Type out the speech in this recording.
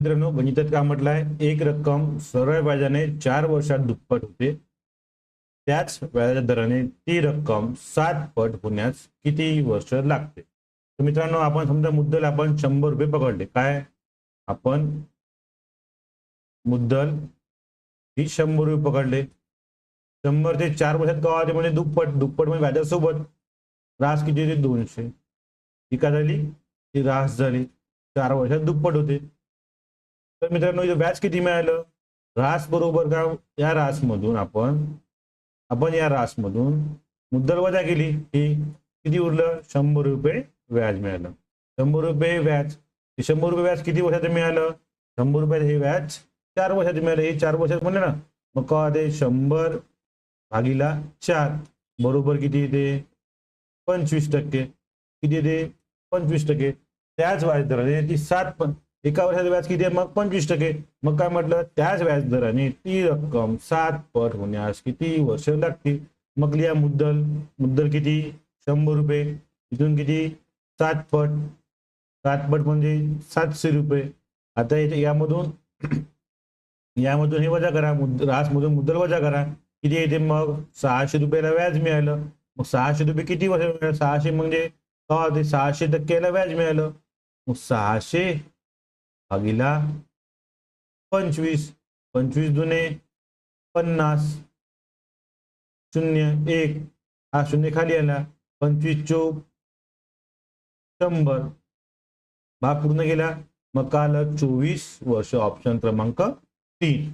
मित्रांनो, गणितात काय म्हटलंय, एक रक्कम सरळ व्याजाने 4 वर्षात दुप्पट होते, त्याच व्याजाच्या दराने ती रक्कम 7 पट होण्यास किती वर्ष लागते. तर मित्रांनो, आपण समजा मुद्दल आपण 100 रुपये पकडले. काय आपण मुद्दल ही 100 रुपये पकडले. 100 ते 4 वर्षात का होते म्हणजे दुप्पट. दुप्पट म्हणजे व्याजासोबत रास किती होते 200. ही का झाली, ही रास झाली. 4 वर्षात दुप्पट होते. तर मित्रांनो, इथं व्याज किती मिळालं, रास बरोबर का या रास मधून आपण या रास मधून मुद्दल वजा केली, ही किती उरलं 100 रुपये व्याज मिळालं. 100 रुपये व्याज, 100 रुपये व्याज किती वर्षात मिळालं, 100 रुपये हे व्याज 4 वर्षात मिळालं. हे 4 वर्षात म्हणले ना, मग का ते 100 भागीला 4 बरोबर किती येते 25%. किती येते 25%. त्याच व्याजदराने ती 7 पण एका वर्षाचं व्याज किती आहे मग 25%. मग काय म्हटलं, त्याच व्याजदराने ती रक्कम 7 पट होण्यास किती वर्ष लागतील. मग लिहा मुद्दल. मुद्दल किती 100 रुपये, इथून किती 7 पट. 7 पट म्हणजे 700 रुपये. आता यामधून यामधून हे वजा करा, रास मधून मुद्दल वजा करा, किती येते मग 600 रुपयाला व्याज मिळालं. मग 600 रुपये किती वर्ष मिळालं, 600 म्हणजे 600% व्याज मिळालं. मग 600 भागीला 25, 25 दुने 50, 0 1 हा 0 खाली आला, 25 चौक 100 भाग पूर्ण केला. मग का आलं 24 वर्ष. ऑप्शन क्रमांक 3.